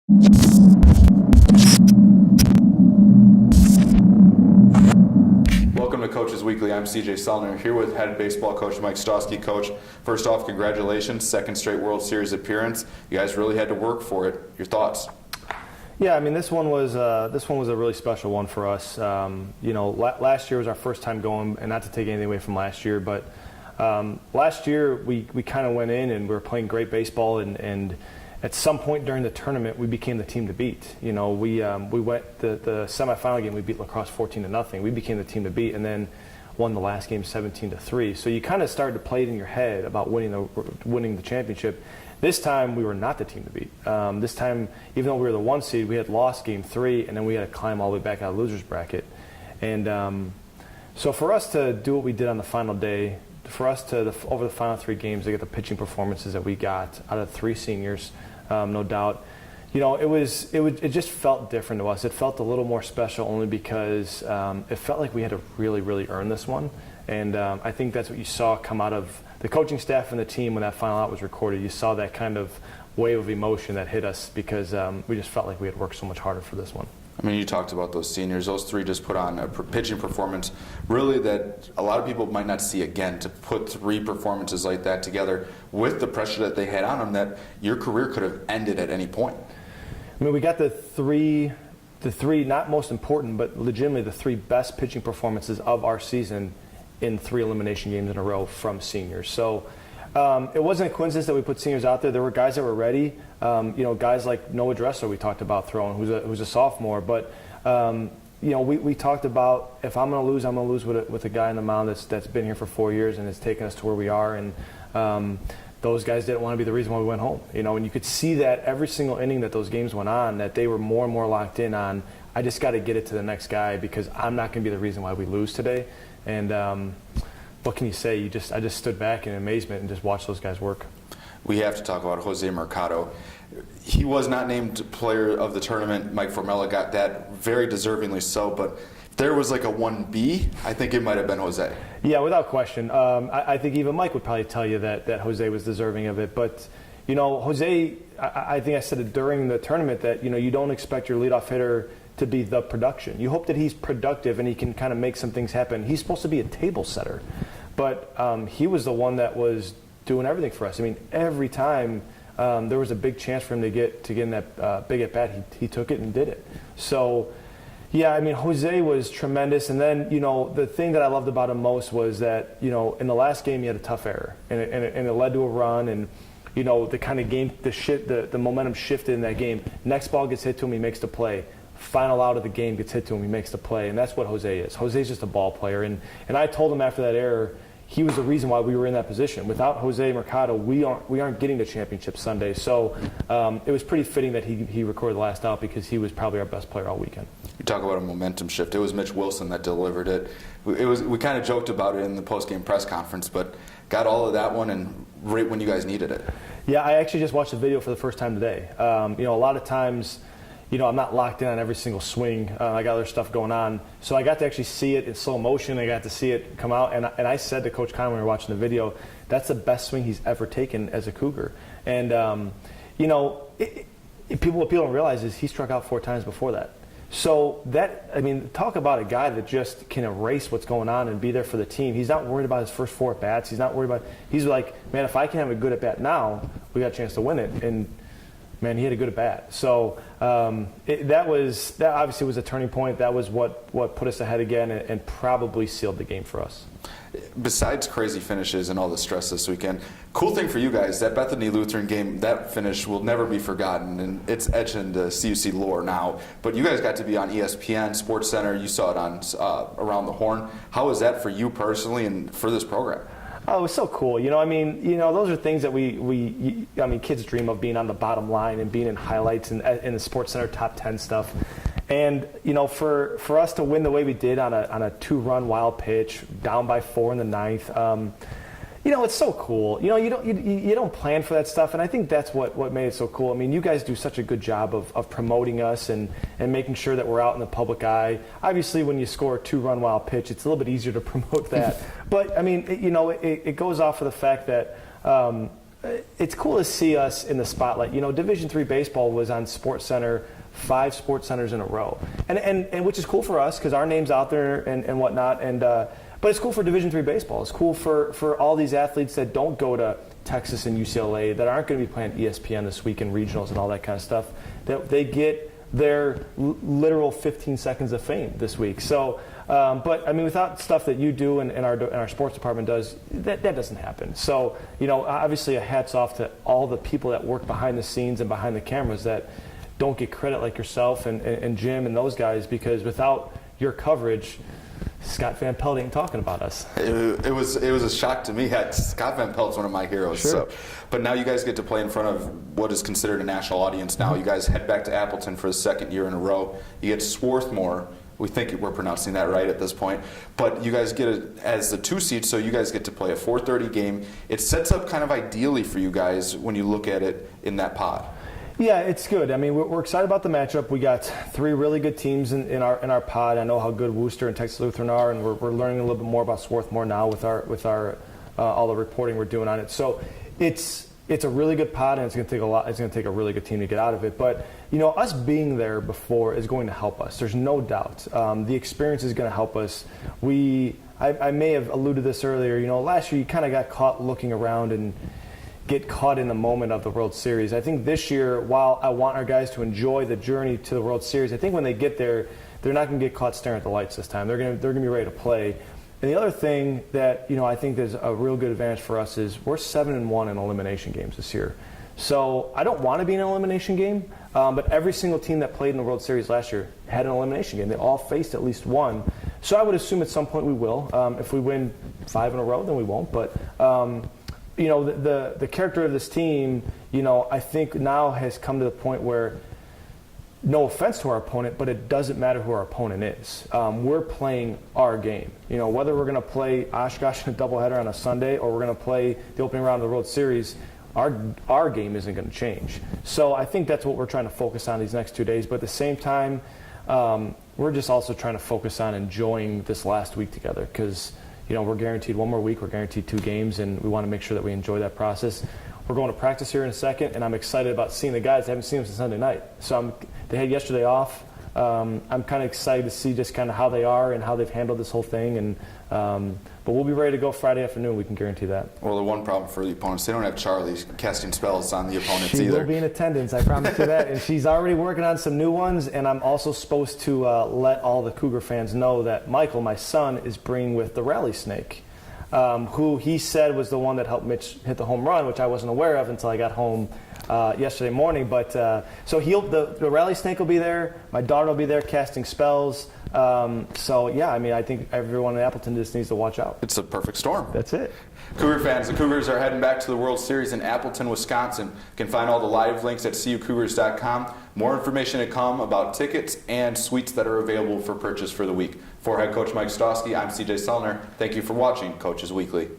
Welcome to Coaches Weekly. I'm CJ Sellner here with head baseball coach Mike Stosky. Coach, first off, congratulations, second straight World Series appearance. You guys really had to work for it. Your thoughts? Yeah, I mean, this one was a really special one for us. Last year was our first time going, and not to take anything away from last year, but last year we kind of went in and we were playing great baseball, and at some point during the tournament we became the team to beat. We went the semifinal game, we beat La Crosse 14-0. We became the team to beat, and then won the last game 17-3. So you kind of started to play it in your head about winning the championship. This time we were not the team to beat. This time, even though we were the 1 seed, we had lost game 3, and then we had to climb all the way back out of the losers bracket. And so for us to do what we did on the final day, for us to over the final 3 games to get the pitching performances that we got out of 3 seniors, no doubt, it just felt different to us. It felt a little more special only because it felt like we had to really, really earn this one. And I think that's what you saw come out of the coaching staff and the team when that final out was recorded. You saw that kind of wave of emotion that hit us because we just felt like we had worked so much harder for this one. I mean, you talked about those seniors. Those 3 just put on a pitching performance, really, that a lot of people might not see again. To put 3 performances like that together with the pressure that they had on them, that your career could have ended at any point. I mean, we got the three, not most important, but legitimately the 3 best pitching performances of our season in 3 elimination games in a row from seniors. So it wasn't a coincidence that we put seniors out there. There were guys that were ready. Guys like Noah Dressler we talked about throwing, who's a sophomore. But we talked about, if I'm going to lose, I'm going to lose with a guy on the mound that's been here for 4 years and has taken us to where we are. And those guys didn't want to be the reason why we went home. And you could see that every single inning that those games went on, that they were more and more locked in on, I just got to get it to the next guy because I'm not going to be the reason why we lose today. And what can you say? I just stood back in amazement and just watched those guys work. We have to talk about Jose Mercado. He was not named player of the tournament. Mike Formella got that, very deservingly so. But if there was like a 1B, I think it might have been Jose. Yeah, without question. I think even Mike would probably tell you that Jose was deserving of it. But, Jose, I think I said it during the tournament that, you don't expect your leadoff hitter to be the production. You hope that he's productive and he can kind of make some things happen. He's supposed to be a table setter. But he was the one that was doing everything for us. I mean, every time there was a big chance for him to get in that big at-bat, he took it and did it. So, yeah, I mean, Jose was tremendous. And then, the thing that I loved about him most was that, in the last game he had a tough error. And it led to a run. And, the kind of game, the momentum shifted in that game. Next ball gets hit to him, he makes the play. Final out of the game gets hit to him, he makes the play. And that's what Jose is. Jose's just a ball player. And I told him after that error, he was the reason why we were in that position. Without Jose Mercado, we aren't getting to championship Sunday. So it was pretty fitting that he recorded the last out because he was probably our best player all weekend. You talk about a momentum shift. It was Mitch Wilson that delivered it. We kind of joked about it in the post-game press conference, but got all of that one and right when you guys needed it. Yeah, I actually just watched the video for the first time today. A lot of times, I'm not locked in on every single swing. I got other stuff going on. So I got to actually see it in slow motion. I got to see it come out. And I said to Coach Conway when we were watching the video, that's the best swing he's ever taken as a Cougar. And, people don't realize is he struck out 4 times before that. So talk about a guy that just can erase what's going on and be there for the team. He's not worried about his first 4 at-bats. He's like, man, if I can have a good at-bat now, we got a chance to win it. And, man, he had a good at-bat. So that obviously was a turning point. That was what put us ahead again and probably sealed the game for us. Besides crazy finishes and all the stress this weekend, cool thing for you guys, that Bethany Lutheran game, that finish will never be forgotten, and it's etched into CUC lore now. But you guys got to be on ESPN, Sports Center. You saw it on Around the Horn. How was that for you personally and for this program? Oh, it was so cool. Those are things that kids dream of, being on the bottom line and being in highlights and in the Sports Center top 10 stuff. And, for us to win the way we did on a 2-run wild pitch, down by 4 in the 9th, it's so cool. You don't plan for that stuff, and I think that's what made it so cool. I mean, you guys do such a good job of promoting us and making sure that we're out in the public eye. Obviously, when you score a 2-run wild pitch, it's a little bit easier to promote that. But, I mean, it goes off of the fact that it's cool to see us in the spotlight. You know, Division III baseball was on SportsCenter, 5 SportsCenters in a row, and which is cool for us because our name's out there and whatnot. And but it's cool for Division III baseball. It's cool for all these athletes that don't go to Texas and UCLA, that aren't going to be playing ESPN this week in regionals and all that kind of stuff. That they get their literal 15 seconds of fame this week. So, but I mean, without stuff that you do and our sports department does, that doesn't happen. So, you know, obviously a hats off to all the people that work behind the scenes and behind the cameras that don't get credit, like yourself and Jim and those guys, because without your coverage, Scott Van Pelt ain't talking about us. It was a shock to me. Scott Van Pelt's one of my heroes. Sure. So, but now you guys get to play in front of what is considered a national audience now. You guys head back to Appleton for the 2nd year in a row. You get Swarthmore. We think we're pronouncing that right at this point. But you guys get it as the 2 seed, so you guys get to play a 4:30 game. It sets up kind of ideally for you guys when you look at it in that pod. Yeah, it's good. I mean, we're excited about the matchup. We got 3 really good teams in our pod. I know how good Worcester and Texas Lutheran are, and we're learning a little bit more about Swarthmore now with our all the reporting we're doing on it. So it's a really good pod, and it's going to take a lot. It's going to take a really good team to get out of it. But you know, us being there before is going to help us. There's no doubt. The experience is going to help us. I may have alluded to this earlier. You know, last year you kind of got caught looking around and get caught in the moment of the World Series. I think this year, while I want our guys to enjoy the journey to the World Series, I think when they get there, they're not going to get caught staring at the lights this time. They're going to be ready to play. And the other thing that, you know, I think is a real good advantage for us is we're 7-1 in elimination games this year. So I don't want to be in an elimination game, but every single team that played in the World Series last year had an elimination game. They all faced at least one. So I would assume at some point we will. If we win 5 in a row, then we won't. But you know, the character of this team, you know, I think now has come to the point where, no offense to our opponent, but it doesn't matter who our opponent is. We're playing our game. You know, whether we're going to play Oshkosh in a doubleheader on a Sunday or we're going to play the opening round of the World Series, our game isn't going to change. So I think that's what we're trying to focus on these next 2 days. But at the same time, we're just also trying to focus on enjoying this last week together because, you know, we're guaranteed 1 more week, we're guaranteed 2 games, and we want to make sure that we enjoy that process. We're going to practice here in a second, and I'm excited about seeing the guys. I haven't seen them since Sunday night. So they had yesterday off. I'm kind of excited to see just kind of how they are and how they've handled this whole thing. And but we'll be ready to go Friday afternoon. We can guarantee that. Well, the one problem for the opponents, they don't have Charlie casting spells on the opponents she either. She will be in attendance, I promise you that. And she's already working on some new ones. And I'm also supposed to let all the Cougar fans know that Michael, my son, is bringing with the rally snake. Who he said was the one that helped Mitch hit the home run, which I wasn't aware of until I got home yesterday morning. But so the rally snake will be there. My daughter will be there casting spells. So yeah, I mean, I think everyone in Appleton just needs to watch out. It's a perfect storm. That's it. Cougar fans, the Cougars are heading back to the World Series in Appleton, Wisconsin. You can find all the live links at cucougars.com. More information to come about tickets and suites that are available for purchase for the week. For head coach Mike Stosky, I'm CJ Sellner. Thank you for watching Coaches Weekly.